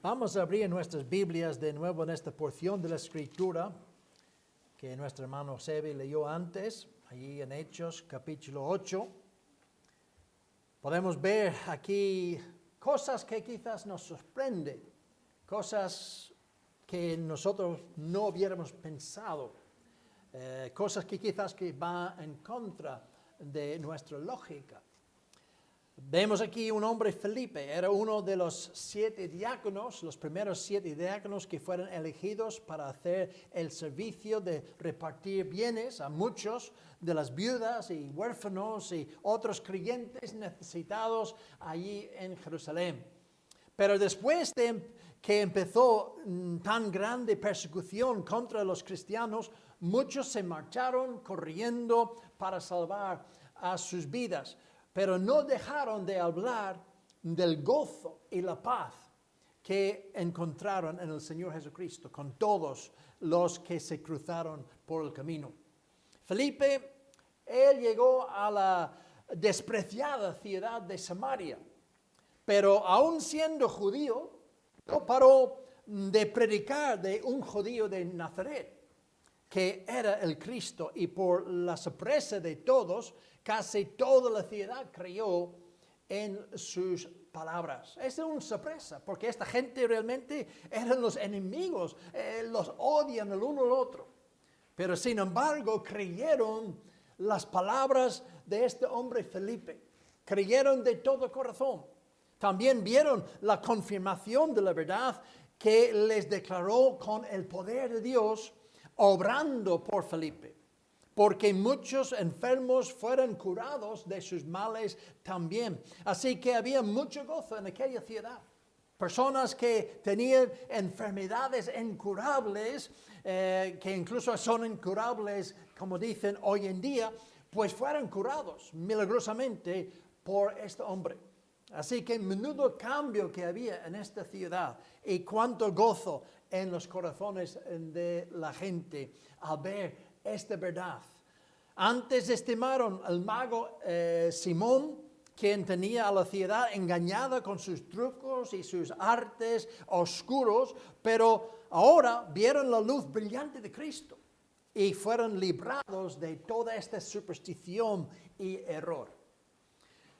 Vamos a abrir nuestras Biblias de nuevo en esta porción de la Escritura que nuestro hermano Sebi leyó antes, allí en Hechos capítulo 8. Podemos ver aquí cosas que quizás nos sorprenden, cosas que nosotros no hubiéramos pensado, cosas que quizás que van en contra de nuestra lógica. Vemos aquí un hombre Felipe, era uno de los 7 diáconos, los primeros 7 diáconos que fueron elegidos para hacer el servicio de repartir bienes a muchos de las viudas y huérfanos y otros creyentes necesitados allí en Jerusalén. Pero después de que empezó tan grande persecución contra los cristianos, muchos se marcharon corriendo para salvar a sus vidas. Pero no dejaron de hablar del gozo y la paz que encontraron en el Señor Jesucristo con todos los que se cruzaron por el camino. Felipe, él llegó a la despreciada ciudad de Samaria, pero aún siendo judío, no paró de predicar de un judío de Nazaret, que era el Cristo, y por la sorpresa de todos, casi toda la ciudad creyó en sus palabras. Es una sorpresa, porque esta gente realmente eran los enemigos, los odian el uno al otro. Pero sin embargo, creyeron las palabras de este hombre Felipe, creyeron de todo corazón. También vieron la confirmación de la verdad que les declaró con el poder de Dios, obrando por Felipe, porque muchos enfermos fueron curados de sus males también. Así que había mucho gozo en aquella ciudad. Personas que tenían enfermedades incurables, que incluso son incurables, como dicen hoy en día, pues fueron curados milagrosamente por este hombre. Así que menudo cambio que había en esta ciudad y cuánto gozo en los corazones de la gente al ver esta verdad. Antes estimaron al mago Simón, quien tenía a la ciudad engañada con sus trucos y sus artes oscuros, pero ahora vieron la luz brillante de Cristo y fueron librados de toda esta superstición y error.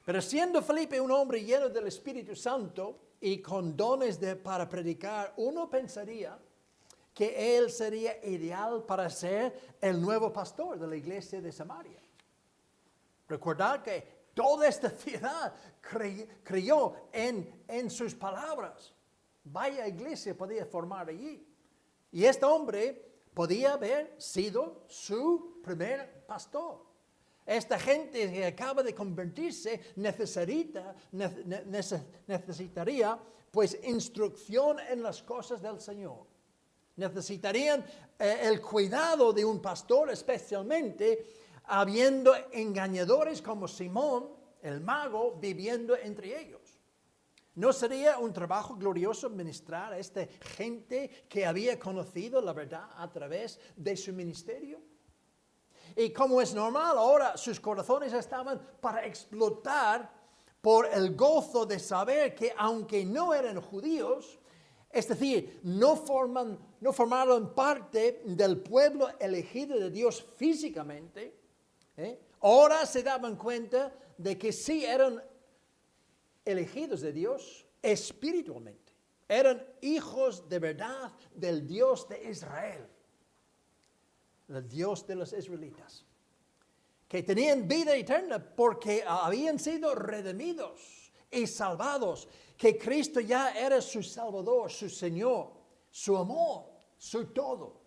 Pero siendo Felipe un hombre lleno del Espíritu Santo y con dones para predicar, uno pensaría que él sería ideal para ser el nuevo pastor de la iglesia de Samaria. Recordad que toda esta ciudad creyó en sus palabras. Vaya iglesia podía formar allí. Y este hombre podía haber sido su primer pastor. Esta gente que acaba de convertirse necesitaría pues instrucción en las cosas del Señor. Necesitarían el cuidado de un pastor, especialmente habiendo engañadores como Simón, el mago, viviendo entre ellos. ¿No sería un trabajo glorioso ministrar a esta gente que había conocido la verdad a través de su ministerio? Y como es normal, ahora sus corazones estaban para explotar por el gozo de saber que aunque no eran judíos, es decir, no formaron parte del pueblo elegido de Dios físicamente, ahora se daban cuenta de que sí eran elegidos de Dios espiritualmente. Eran hijos de verdad del Dios de Israel. El Dios de los israelitas, que tenían vida eterna porque habían sido redimidos y salvados, que Cristo ya era su Salvador, su Señor, su amor, su todo.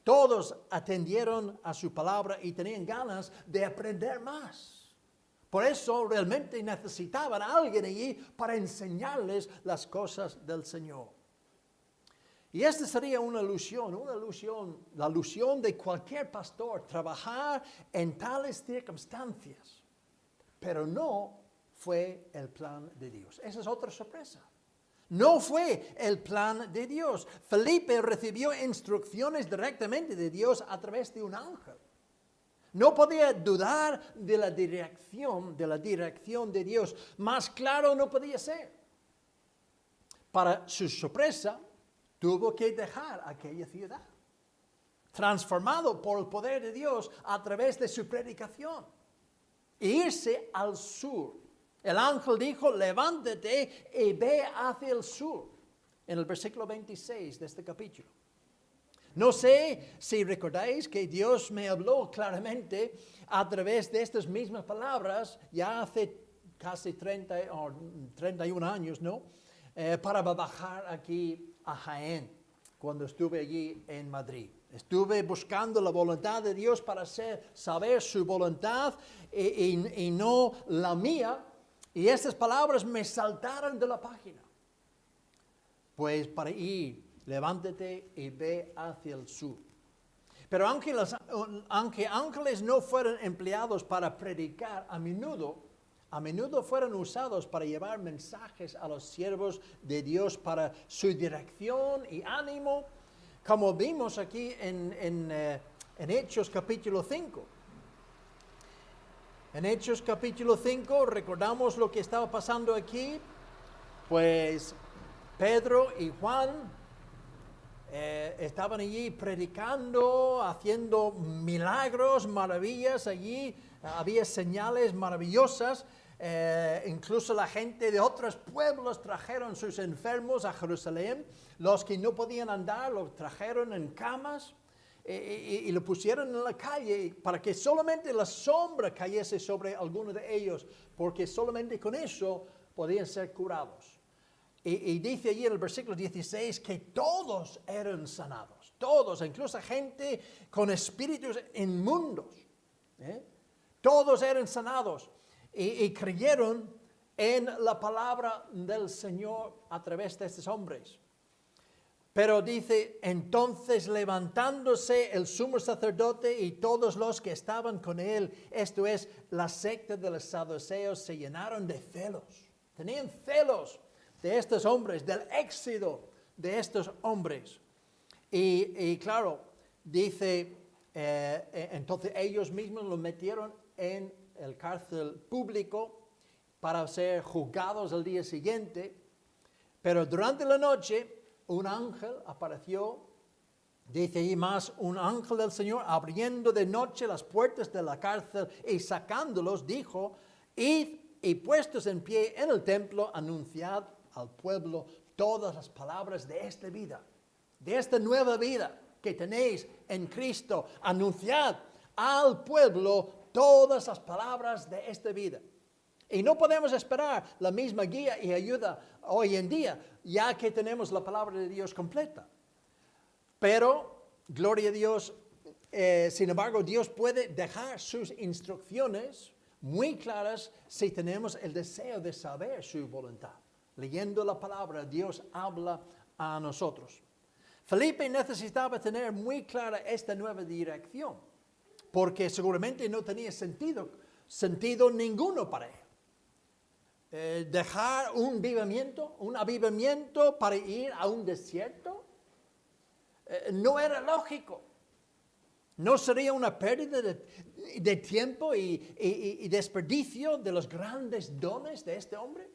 Todos atendieron a su palabra y tenían ganas de aprender más. Por eso realmente necesitaban a alguien allí para enseñarles las cosas del Señor. Y esta sería una ilusión, la ilusión de cualquier pastor, trabajar en tales circunstancias. Pero no fue el plan de Dios. Esa es otra sorpresa. No fue el plan de Dios. Felipe recibió instrucciones directamente de Dios a través de un ángel. No podía dudar de la dirección de Dios. Más claro no podía ser. para su sorpresa, tuvo que dejar aquella ciudad, transformado por el poder de Dios a través de su predicación, e irse al sur. El ángel dijo, levántate y ve hacia el sur, en el versículo 26 de este capítulo. No sé si recordáis que Dios me habló claramente a través de estas mismas palabras ya hace casi 30 o 31 años, ¿no? Para bajar aquí a Jaén, cuando estuve allí en Madrid. Estuve buscando la voluntad de Dios para saber su voluntad y no la mía. Y estas palabras me saltaron de la página. Pues para ir, levántate y ve hacia el sur. Pero aunque ángeles no fueron empleados para predicar, a menudo fueron usados para llevar mensajes a los siervos de Dios para su dirección y ánimo, como vimos aquí en Hechos capítulo 5. En Hechos capítulo 5 recordamos lo que estaba pasando aquí, pues Pedro y Juan estaban allí predicando, haciendo milagros, maravillas allí, había señales maravillosas, incluso la gente de otros pueblos trajeron sus enfermos a Jerusalén, los que no podían andar los trajeron en camas y lo pusieron en la calle para que solamente la sombra cayese sobre alguno de ellos, porque solamente con eso podían ser curados. Y dice allí en el versículo 16 que todos eran sanados, todos, incluso gente con espíritus inmundos, todos eran sanados y creyeron en la palabra del Señor a través de estos hombres. Pero dice, entonces levantándose el sumo sacerdote y todos los que estaban con él, esto es, la secta de los saduceos, se llenaron de celos, tenían celos de estos hombres, del éxito de estos hombres. Y claro, dice, entonces ellos mismos lo metieron en el cárcel público para ser juzgados al día siguiente. Pero durante la noche, un ángel apareció, dice ahí más, un ángel del Señor abriendo de noche las puertas de la cárcel y sacándolos, dijo, id y puestos en pie en el templo, anunciad al pueblo todas las palabras de esta vida, de esta nueva vida que tenéis en Cristo. Anunciad al pueblo todas las palabras de esta vida. Y no podemos esperar la misma guía y ayuda hoy en día, ya que tenemos la palabra de Dios completa. Pero, gloria a Dios, sin embargo, Dios puede dejar sus instrucciones muy claras si tenemos el deseo de saber su voluntad. Leyendo la palabra, Dios habla a nosotros. Felipe necesitaba tener muy clara esta nueva dirección, porque seguramente no tenía sentido ninguno para él. Dejar un avivamiento para ir a un desierto, no era lógico. ¿No sería una pérdida de tiempo y desperdicio de los grandes dones de este hombre?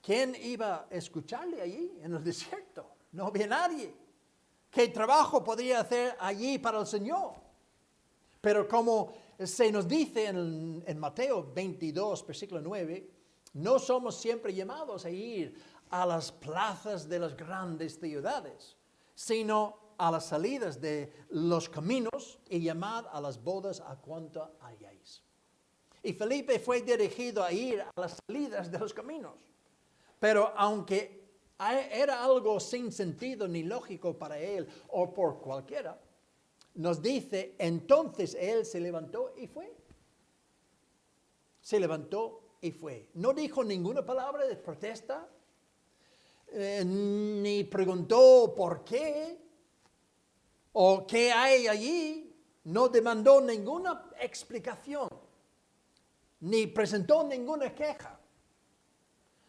¿Quién iba a escucharle allí en el desierto? No había nadie. ¿Qué trabajo podría hacer allí para el Señor? Pero como se nos dice en Mateo 22, versículo 9, no somos siempre llamados a ir a las plazas de las grandes ciudades, sino a las salidas de los caminos y llamad a las bodas a cuanto hayáis. Y Felipe fue dirigido a ir a las salidas de los caminos. Pero aunque era algo sin sentido ni lógico para él o por cualquiera, nos dice, entonces él se levantó y fue. Se levantó y fue. No dijo ninguna palabra de protesta, ni preguntó por qué o qué hay allí. No demandó ninguna explicación, ni presentó ninguna queja.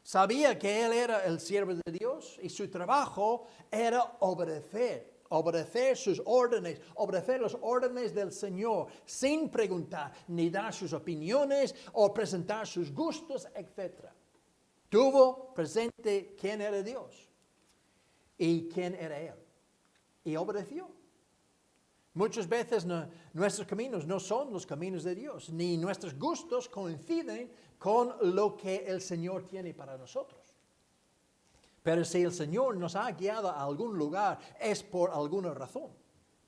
Sabía que él era el siervo de Dios y su trabajo era obedecer sus órdenes, obedecer los órdenes del Señor, sin preguntar, ni dar sus opiniones o presentar sus gustos, etc. Tuvo presente quién era Dios y quién era Él. Y obedeció. Muchas veces nuestros caminos no son los caminos de Dios, ni nuestros gustos coinciden con lo que el Señor tiene para nosotros. Pero si el Señor nos ha guiado a algún lugar, es por alguna razón.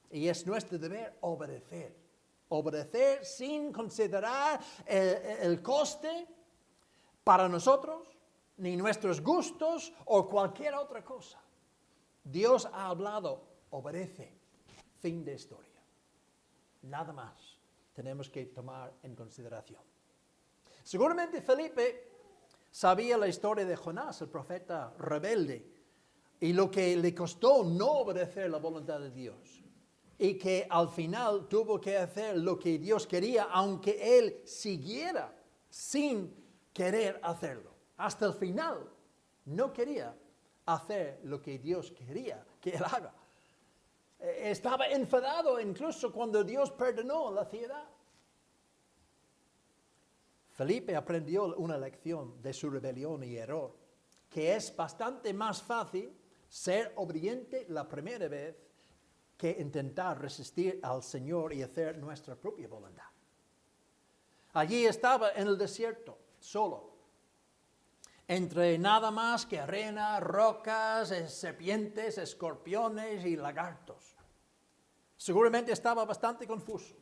Y es nuestro deber obedecer. Obedecer sin considerar el coste para nosotros, ni nuestros gustos o cualquier otra cosa. Dios ha hablado, obedece. Fin de historia. Nada más tenemos que tomar en consideración. Seguramente Felipe sabía la historia de Jonás, el profeta rebelde, y lo que le costó no obedecer la voluntad de Dios. Y que al final tuvo que hacer lo que Dios quería, aunque él siguiera sin querer hacerlo. Hasta el final no quería hacer lo que Dios quería que él haga. Estaba enfadado incluso cuando Dios perdonó la ciudad. Felipe aprendió una lección de su rebelión y error, que es bastante más fácil ser obediente la primera vez que intentar resistir al Señor y hacer nuestra propia voluntad. Allí estaba en el desierto, solo, entre nada más que arena, rocas, serpientes, escorpiones y lagartos. Seguramente estaba bastante confuso.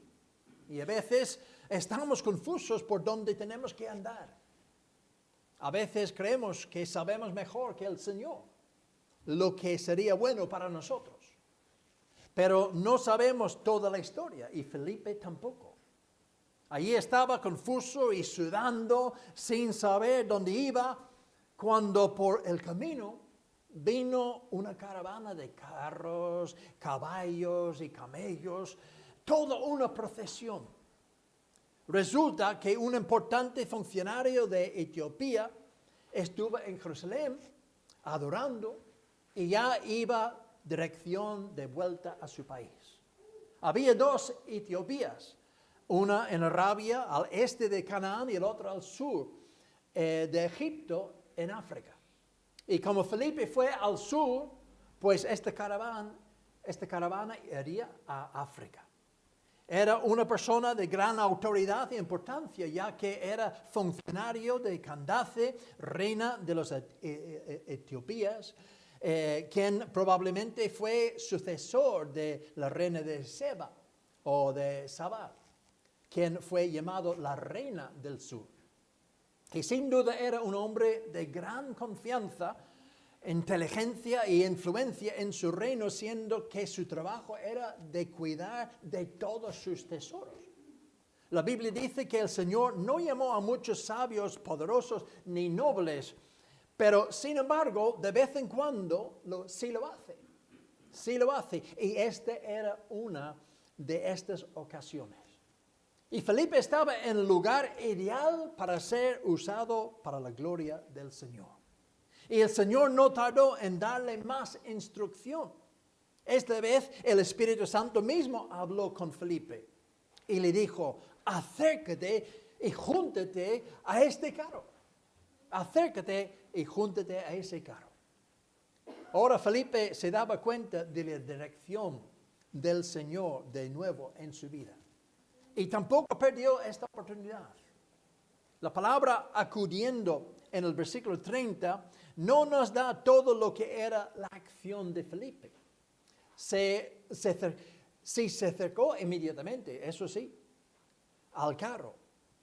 Y a veces estamos confusos por dónde tenemos que andar. A veces creemos que sabemos mejor que el Señor lo que sería bueno para nosotros. Pero no sabemos toda la historia, y Felipe tampoco. Allí estaba confuso y sudando, sin saber dónde iba, cuando por el camino vino una caravana de carros, caballos y camellos, toda una procesión. Resulta que un importante funcionario de Etiopía estuvo en Jerusalén adorando y ya iba dirección de vuelta a su país. Había dos Etiopías, una en Arabia, al este de Canaán, y el otro al sur de Egipto, en África. Y como Felipe fue al sur, pues esta caravana iría a África. Era una persona de gran autoridad e importancia, ya que era funcionario de Candace, reina de los Etiopías, quien probablemente fue sucesor de la reina de Seba o de Sabá, quien fue llamado la reina del sur. Y sin duda era un hombre de gran confianza, inteligencia e influencia en su reino, siendo que su trabajo era de cuidar de todos sus tesoros. La Biblia dice que el Señor no llamó a muchos sabios, poderosos ni nobles, pero sin embargo, de vez en cuando sí lo hace. Sí lo hace. Y esta era una de estas ocasiones. Y Felipe estaba en el lugar ideal para ser usado para la gloria del Señor. Y el Señor no tardó en darle más instrucción. Esta vez el Espíritu Santo mismo habló con Felipe y le dijo: acércate y júntate a este carro. Acércate y júntate a ese carro. Ahora Felipe se daba cuenta de la dirección del Señor de nuevo en su vida. Y tampoco perdió esta oportunidad. La palabra acudiendo en el versículo 30 no nos da todo lo que era la acción de Felipe. Se acercó inmediatamente, eso sí, al carro.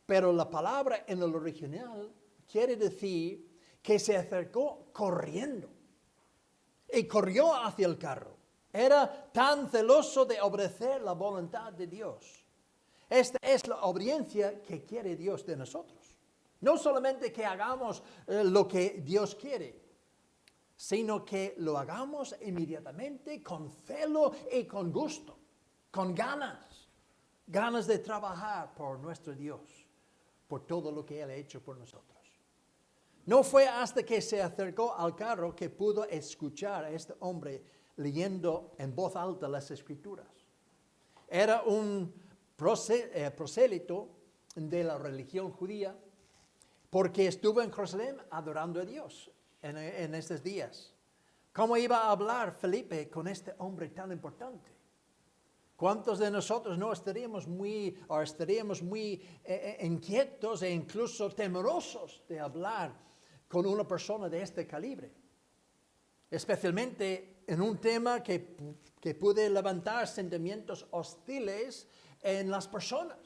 Pero la palabra en el original quiere decir que se acercó corriendo. Y corrió hacia el carro. Era tan celoso de obedecer la voluntad de Dios. Esta es la obediencia que quiere Dios de nosotros. No solamente que hagamos lo que Dios quiere, sino que lo hagamos inmediatamente con celo y con gusto, con ganas de trabajar por nuestro Dios, por todo lo que Él ha hecho por nosotros. No fue hasta que se acercó al carro que pudo escuchar a este hombre leyendo en voz alta las Escrituras. Era un prosélito de la religión judía, porque estuvo en Jerusalén adorando a Dios en estos días. ¿Cómo iba a hablar Felipe con este hombre tan importante? ¿Cuántos de nosotros no estaríamos muy inquietos e incluso temerosos de hablar con una persona de este calibre? Especialmente en un tema que puede levantar sentimientos hostiles en las personas.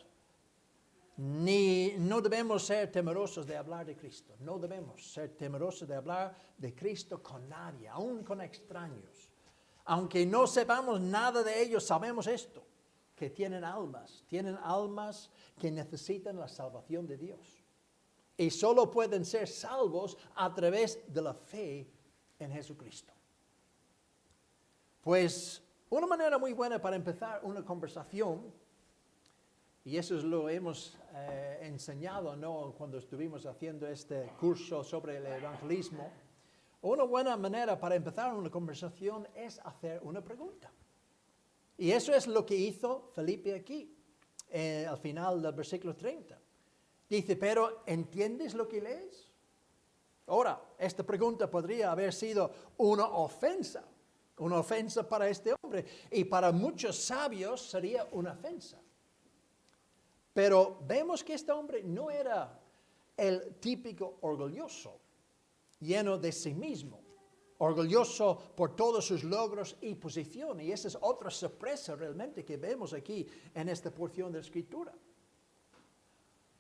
No debemos ser temerosos de hablar de Cristo. No debemos ser temerosos de hablar de Cristo con nadie, aun con extraños. Aunque no sepamos nada de ellos, sabemos esto, que tienen almas que necesitan la salvación de Dios. Y solo pueden ser salvos a través de la fe en Jesucristo. Pues una manera muy buena para empezar una conversación, y eso lo hemos enseñado, ¿no?, cuando estuvimos haciendo este curso sobre el evangelismo. Una buena manera para empezar una conversación es hacer una pregunta. Y eso es lo que hizo Felipe aquí, al final del versículo 30. Dice, pero ¿entiendes lo que lees? Ahora, esta pregunta podría haber sido una ofensa para este hombre. Y para muchos sabios sería una ofensa. Pero vemos que este hombre no era el típico orgulloso, lleno de sí mismo, orgulloso por todos sus logros y posición. Y esa es otra sorpresa realmente que vemos aquí en esta porción de la Escritura.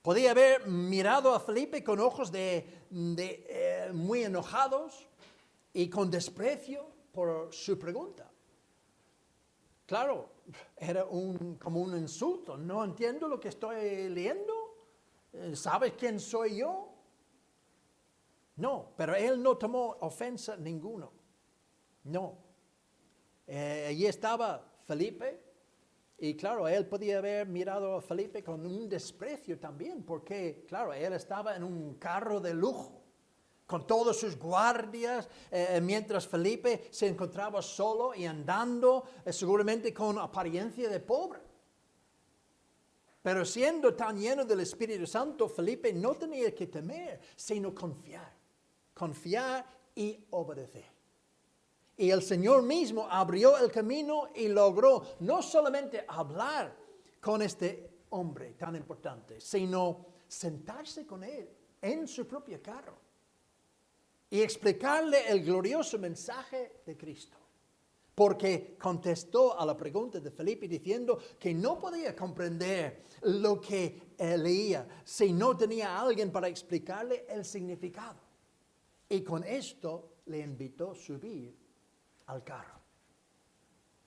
Podía haber mirado a Felipe con ojos muy enojados y con desprecio por su pregunta. Claro, era como un insulto. No entiendo lo que estoy leyendo. ¿Sabes quién soy yo? No, pero él no tomó ofensa ninguno. No. Allí estaba Felipe. Y claro, él podía haber mirado a Felipe con un desprecio también. Porque, claro, él estaba en un carro de lujo, con todos sus guardias, mientras Felipe se encontraba solo y andando, seguramente con apariencia de pobre. Pero siendo tan lleno del Espíritu Santo, Felipe no tenía que temer, sino confiar y obedecer. Y el Señor mismo abrió el camino y logró no solamente hablar con este hombre tan importante, sino sentarse con él en su propio carro y explicarle el glorioso mensaje de Cristo. Porque contestó a la pregunta de Felipe diciendo que no podía comprender lo que leía si no tenía a alguien para explicarle el significado. Y con esto le invitó a subir al carro.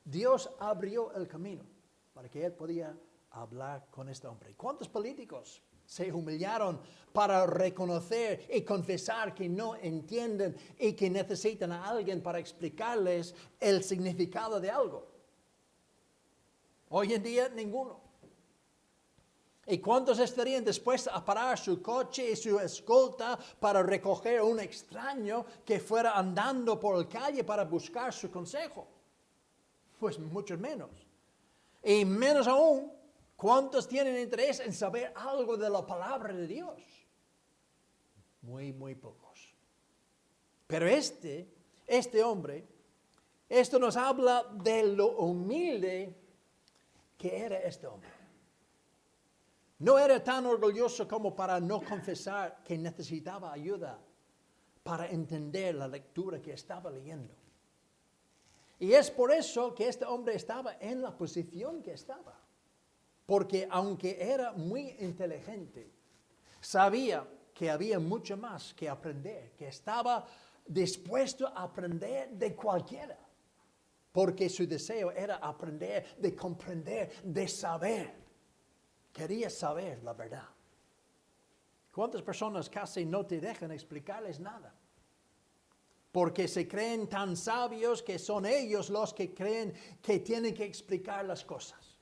Dios abrió el camino para que él podía hablar con este hombre. ¿Cuántos políticos se humillaron para reconocer y confesar que no entienden y que necesitan a alguien para explicarles el significado de algo? Hoy en día, ninguno. ¿Y cuántos estarían dispuestos a parar su coche y su escolta para recoger a un extraño que fuera andando por la calle para buscar su consejo? Pues muchos menos. Y menos aún, ¿cuántos tienen interés en saber algo de la palabra de Dios? Muy, muy pocos. Pero este hombre, esto nos habla de lo humilde que era este hombre. No era tan orgulloso como para no confesar que necesitaba ayuda para entender la lectura que estaba leyendo. Y es por eso que este hombre estaba en la posición que estaba. Porque aunque era muy inteligente, sabía que había mucho más que aprender, que estaba dispuesto a aprender de cualquiera. Porque su deseo era aprender, de comprender, de saber. Quería saber la verdad. ¿Cuántas personas casi no te dejan explicarles nada? Porque se creen tan sabios que son ellos los que creen que tienen que explicar las cosas.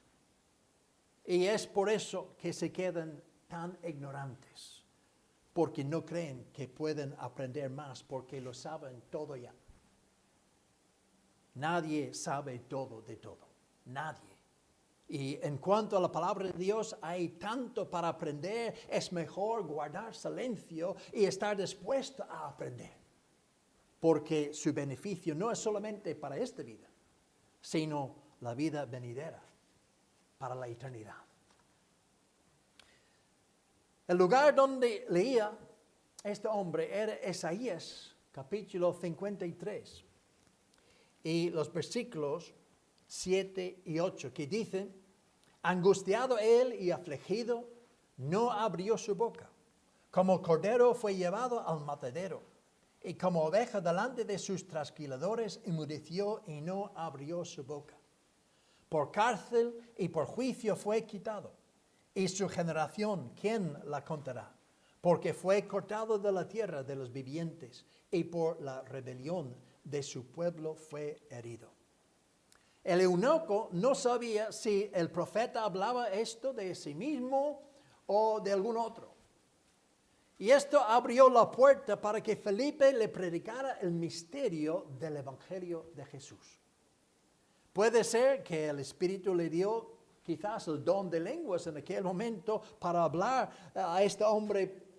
Y es por eso que se quedan tan ignorantes. Porque no creen que pueden aprender más, porque lo saben todo ya. Nadie sabe todo de todo. Nadie. Y en cuanto a la palabra de Dios, hay tanto para aprender. Es mejor guardar silencio y estar dispuesto a aprender. Porque su beneficio no es solamente para esta vida, sino la vida venidera, para la eternidad. El lugar donde leía este hombre era Isaías, capítulo 53, y los versículos 7 y 8, que dicen: angustiado él y afligido, no abrió su boca. Como cordero fue llevado al matadero, y como oveja delante de sus trasquiladores, enmudeció y no abrió su boca. Por cárcel y por juicio fue quitado. Y su generación, ¿quién la contará? Porque fue cortado de la tierra de los vivientes, y por la rebelión de su pueblo fue herido. El eunuco no sabía si el profeta hablaba esto de sí mismo o de algún otro. Y esto abrió la puerta para que Felipe le predicara el misterio del Evangelio de Jesús. Puede ser que el Espíritu le dio quizás el don de lenguas en aquel momento para hablar a este hombre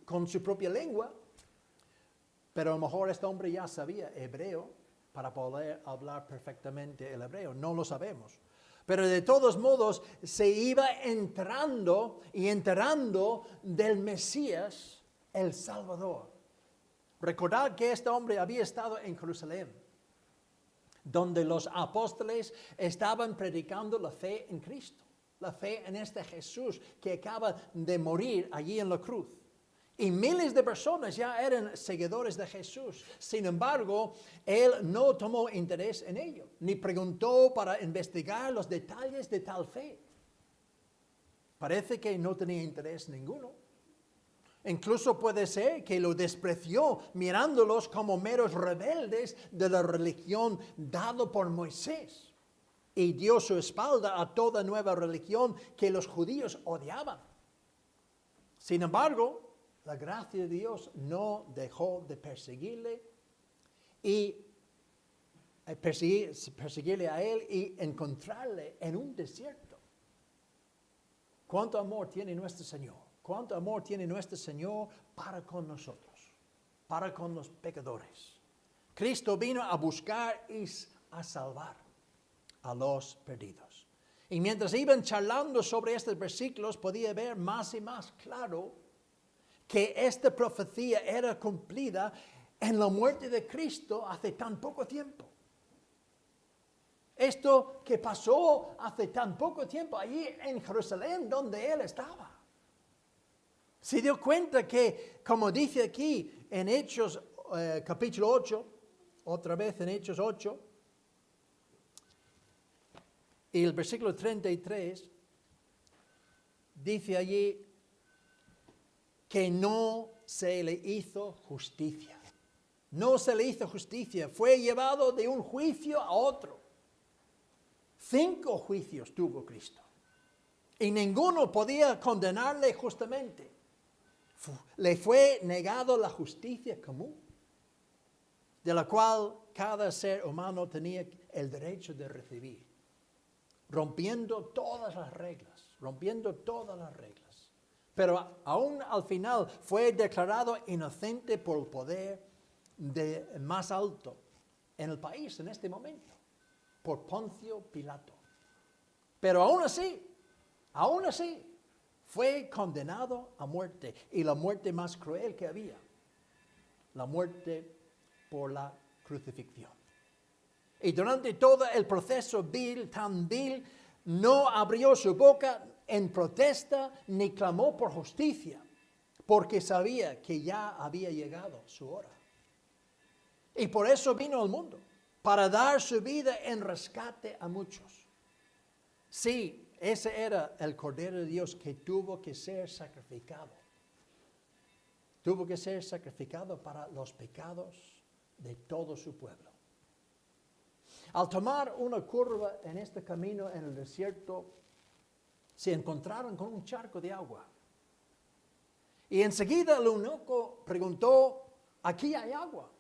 con su propia lengua, pero a lo mejor este hombre ya sabía hebreo para poder hablar perfectamente el hebreo, no lo sabemos. Pero de todos modos se iba enterando del Mesías, el Salvador. Recordad que este hombre había estado en Jerusalén, donde los apóstoles estaban predicando la fe en Cristo, la fe en este Jesús que acaba de morir allí en la cruz. Y miles de personas ya eran seguidores de Jesús. Sin embargo, él no tomó interés en ello, ni preguntó para investigar los detalles de tal fe. Parece que no tenía interés ninguno. Incluso puede ser que lo despreció, mirándolos como meros rebeldes de la religión dada por Moisés. Y dio su espalda a toda nueva religión que los judíos odiaban. Sin embargo, la gracia de Dios no dejó de perseguirle perseguirle a él y encontrarle en un desierto. ¿Cuánto amor tiene nuestro Señor? ¿Cuánto amor tiene nuestro Señor para con nosotros, para con los pecadores? Cristo vino a buscar y a salvar a los perdidos. Y mientras iban charlando sobre estos versículos, podía ver más y más claro que esta profecía era cumplida en la muerte de Cristo hace tan poco tiempo. Esto que pasó hace tan poco tiempo allí en Jerusalén, donde él estaba. Se dio cuenta que, como dice aquí en Hechos capítulo 8, otra vez en Hechos 8, y el versículo 33, dice allí que no se le hizo justicia. No se le hizo justicia. Fue llevado de un juicio a otro. 5 juicios tuvo Cristo. Y ninguno podía condenarle justamente. Le fue negado la justicia común, de la cual cada ser humano tenía el derecho de recibir, rompiendo todas las reglas. Pero aún al final fue declarado inocente por el poder más alto en el país en este momento, por Poncio Pilato. Pero aún así, fue condenado a muerte, y la muerte más cruel que había, la muerte por la crucifixión. Y durante todo el proceso tan vil, no abrió su boca en protesta ni clamó por justicia, porque sabía que ya había llegado su hora. Y por eso vino al mundo, para dar su vida en rescate a muchos. Sí, ese era el Cordero de Dios que tuvo que ser sacrificado. Tuvo que ser sacrificado para los pecados de todo su pueblo. Al tomar una curva en este camino en el desierto, se encontraron con un charco de agua. Y enseguida el eunuco preguntó: aquí hay agua.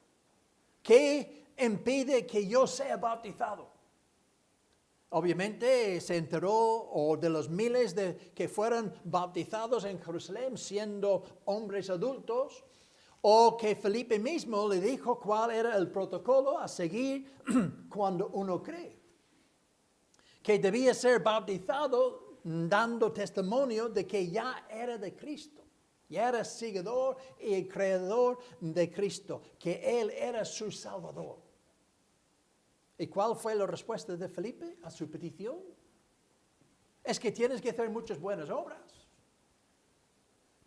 ¿Qué impide que yo sea bautizado? obviamente se enteró o de los miles que fueron bautizados en Jerusalén siendo hombres adultos, o que Felipe mismo le dijo cuál era el protocolo a seguir cuando uno cree. Que debía ser bautizado dando testimonio de que ya era de Cristo. Ya era seguidor y creador de Cristo, que Él era su Salvador. ¿Y cuál fue la respuesta de Felipe a su petición? Es que tienes que hacer muchas buenas obras.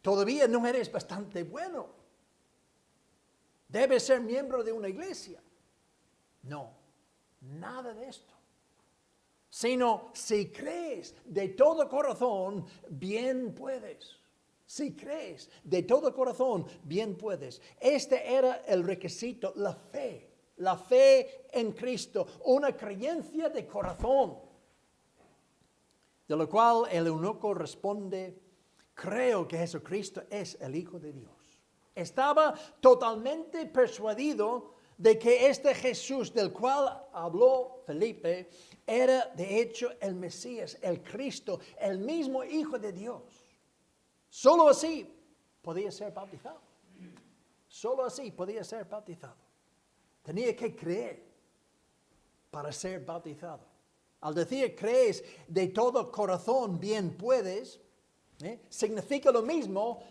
Todavía no eres bastante bueno. Debes ser miembro de una iglesia. No, nada de esto. Sino, si crees de todo corazón, bien puedes. Si crees de todo corazón, bien puedes. Este era el requisito, la fe en Cristo, una creencia de corazón. De lo cual el eunuco responde, creo que Jesucristo es el Hijo de Dios. Estaba totalmente persuadido de que este Jesús del cual habló Felipe era de hecho el Mesías, el Cristo, el mismo Hijo de Dios. Solo así podía ser bautizado. Solo así podía ser bautizado. Tenía que creer para ser bautizado. Al decir crees de todo corazón, bien puedes, significa lo mismo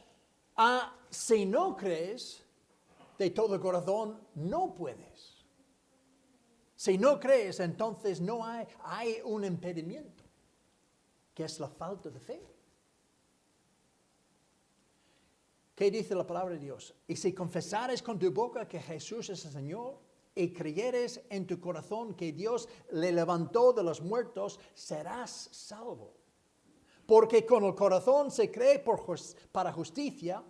a si no crees de todo corazón, no puedes. Si no crees, entonces no hay un impedimento, que es la falta de fe. ¿Qué dice la palabra de Dios? Y si confesares con tu boca que Jesús es el Señor y creyeres en tu corazón que Dios le levantó de los muertos, serás salvo. Porque con el corazón se cree para justicia,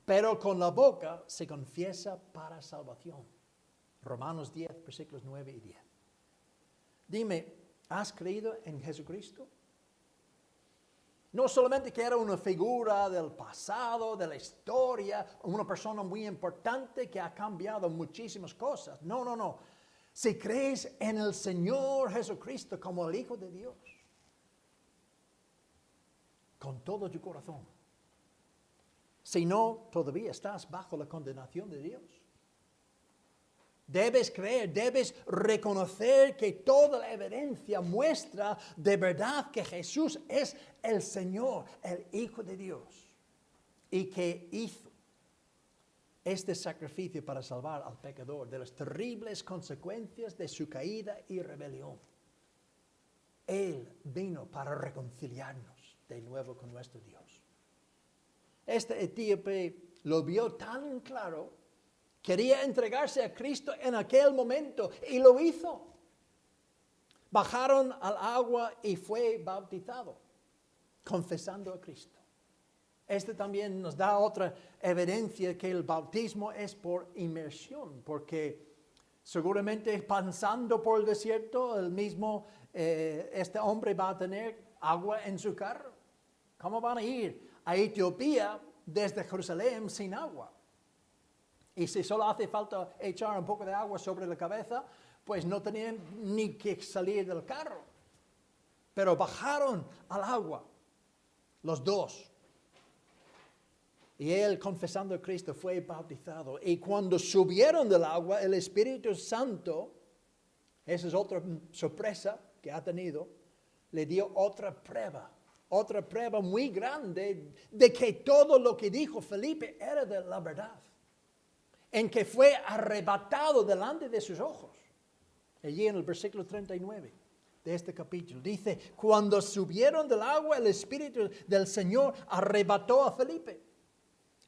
pero con la boca se confiesa para salvación. Romanos 10, versículos 9 y 10. Dime, ¿has creído en Jesucristo? No solamente que era una figura del pasado, de la historia, una persona muy importante que ha cambiado muchísimas cosas. No. Si crees en el Señor Jesucristo como el Hijo de Dios, con todo tu corazón. Si no, todavía estás bajo la condenación de Dios. Debes creer, debes reconocer que toda la evidencia muestra de verdad que Jesús es el Señor, el Hijo de Dios, y que hizo este sacrificio para salvar al pecador de las terribles consecuencias de su caída y rebelión. Él vino para reconciliarnos de nuevo con nuestro Dios. Este etíope lo vio tan claro. Quería entregarse a Cristo en aquel momento y lo hizo. Bajaron al agua y fue bautizado, confesando a Cristo. Este también nos da otra evidencia que el bautismo es por inmersión, porque seguramente pasando por el desierto, este hombre va a tener agua en su carro. ¿Cómo van a ir a Etiopía desde Jerusalén sin agua? Y si solo hace falta echar un poco de agua sobre la cabeza, pues no tenían ni que salir del carro. Pero bajaron al agua, los dos. Y él, confesando a Cristo, fue bautizado. Y cuando subieron del agua, el Espíritu Santo, esa es otra sorpresa que ha tenido, le dio otra prueba muy grande de que todo lo que dijo Felipe era de la verdad. En que fue arrebatado delante de sus ojos. Allí en el versículo 39 de este capítulo dice, cuando subieron del agua, el Espíritu del Señor arrebató a Felipe.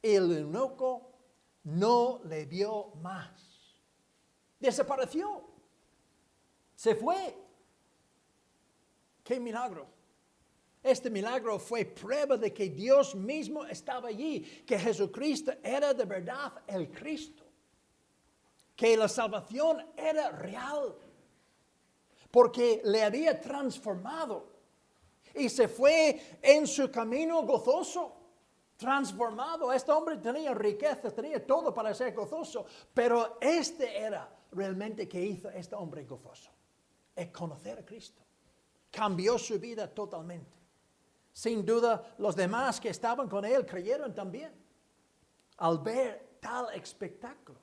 Y el eunuco no le vio más. Desapareció. Se fue. ¡Qué milagro! Este milagro fue prueba de que Dios mismo estaba allí, que Jesucristo era de verdad el Cristo, que la salvación era real, porque le había transformado y se fue en su camino gozoso, transformado. Este hombre tenía riquezas, tenía todo para ser gozoso, pero este era realmente que hizo este hombre gozoso, es conocer a Cristo. cambió su vida totalmente. Sin duda, los demás que estaban con él creyeron también al ver tal espectáculo.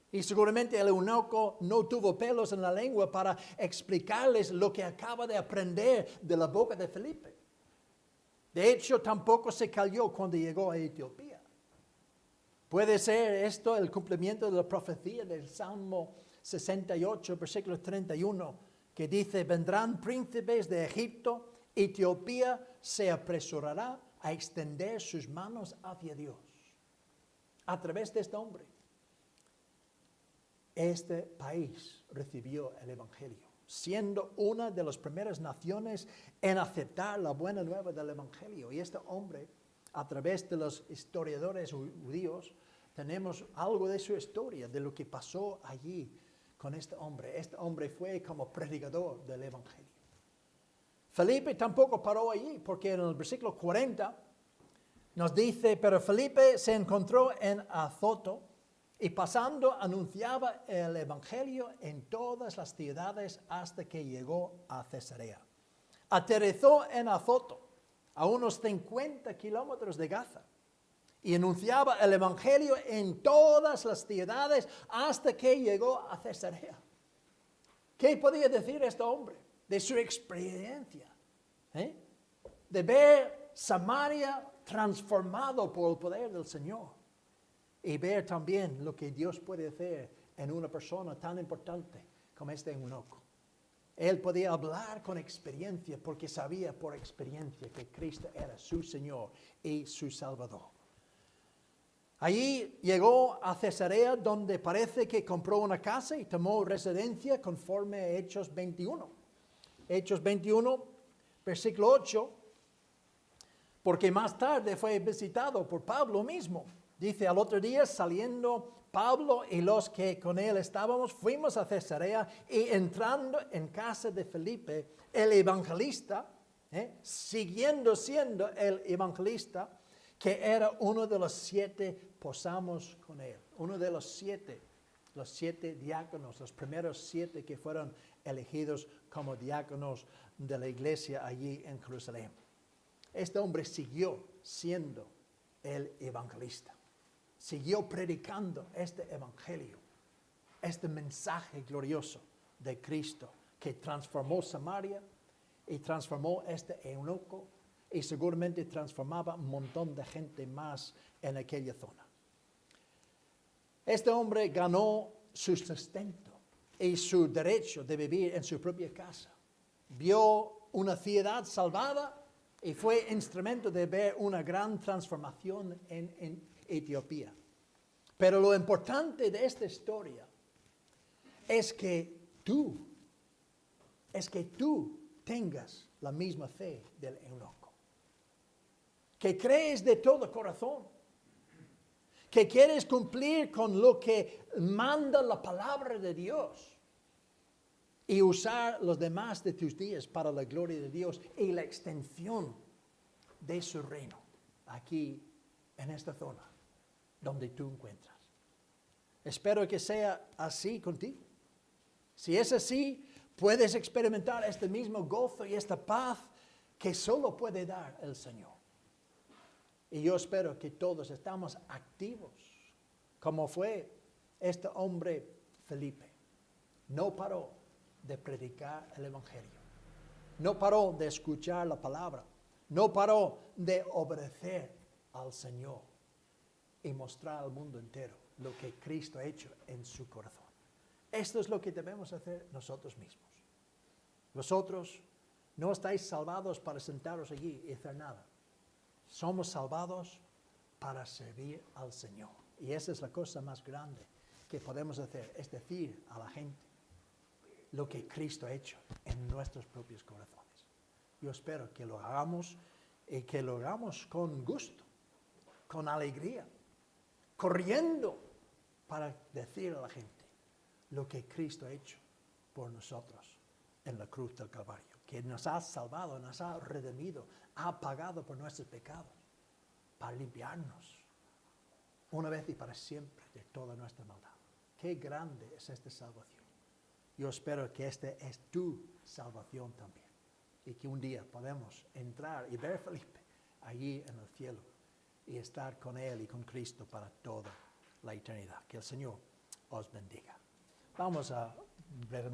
Y seguramente el eunuco no tuvo pelos en la lengua para explicarles lo que acaba de aprender de la boca de Felipe. De hecho, tampoco se calló cuando llegó a Etiopía. Puede ser esto el cumplimiento de la profecía del Salmo 68, versículo 31, que dice: vendrán príncipes de Egipto, Etiopía se apresurará a extender sus manos hacia Dios. A través de este hombre, este país recibió el Evangelio, siendo una de las primeras naciones en aceptar la buena nueva del Evangelio. Y este hombre, a través de los historiadores judíos, tenemos algo de su historia, de lo que pasó allí con este hombre. Este hombre fue como predicador del Evangelio. Felipe tampoco paró allí, porque en el versículo 40 nos dice: pero Felipe se encontró en Azoto, y pasando anunciaba el Evangelio en todas las ciudades hasta que llegó a Cesarea. Aterrizó en Azoto, a unos 50 kilómetros de Gaza, y anunciaba el Evangelio en todas las ciudades hasta que llegó a Cesarea. ¿Qué podía decir este hombre de su experiencia? De ver Samaria transformado por el poder del Señor. Y ver también lo que Dios puede hacer en una persona tan importante como este eunuco. Él podía hablar con experiencia porque sabía por experiencia que Cristo era su Señor y su Salvador. Allí llegó a Cesarea, donde parece que compró una casa y tomó residencia conforme a Hechos 21. Hechos 21, versículo 8, porque más tarde fue visitado por Pablo mismo. Dice: al otro día, saliendo Pablo y los que con él estábamos, fuimos a Cesarea, y entrando en casa de Felipe, el evangelista, siguiendo siendo el evangelista, que era uno de los 7, posamos con él. Uno de los 7 diáconos, los primeros 7 que fueron elegidos como diáconos de la iglesia allí en Jerusalén. Este hombre siguió siendo el evangelista. Siguió predicando este evangelio, este mensaje glorioso de Cristo que transformó Samaria y transformó este eunuco, y seguramente transformaba un montón de gente más en aquella zona. Este hombre ganó su sustento y su derecho de vivir en su propia casa. Vio una ciudad salvada y fue instrumento de ver una gran transformación en Etiopía. Pero lo importante de esta historia es que tú tengas la misma fe del eunuco. Que crees de todo corazón. Que quieres cumplir con lo que manda la palabra de Dios. Y usar los demás de tus días para la gloria de Dios y la extensión de su reino aquí en esta zona donde tú encuentras. Espero que sea así contigo. Si es así, puedes experimentar este mismo gozo y esta paz que solo puede dar el Señor. Y yo espero que todos estamos activos, como fue este hombre Felipe. No paró de predicar el Evangelio. No paró de escuchar la palabra. No paró de obedecer al Señor y mostrar al mundo entero lo que Cristo ha hecho en su corazón. Esto es lo que debemos hacer nosotros mismos. Vosotros no estáis salvados para sentaros allí y hacer nada. Somos salvados para servir al Señor. Y esa es la cosa más grande que podemos hacer, es decir a la gente lo que Cristo ha hecho en nuestros propios corazones. Yo espero que lo hagamos y que lo hagamos con gusto, con alegría, corriendo para decir a la gente lo que Cristo ha hecho por nosotros en la cruz del Calvario, que nos ha salvado, nos ha redimido, ha pagado por nuestros pecados, para limpiarnos una vez y para siempre de toda nuestra maldad. Qué grande es esta salvación. Yo espero que esta es tu salvación también. y que un día podamos entrar y ver a Felipe allí en el cielo y estar con Él y con Cristo para toda la eternidad. Que el Señor os bendiga. Vamos a brevemente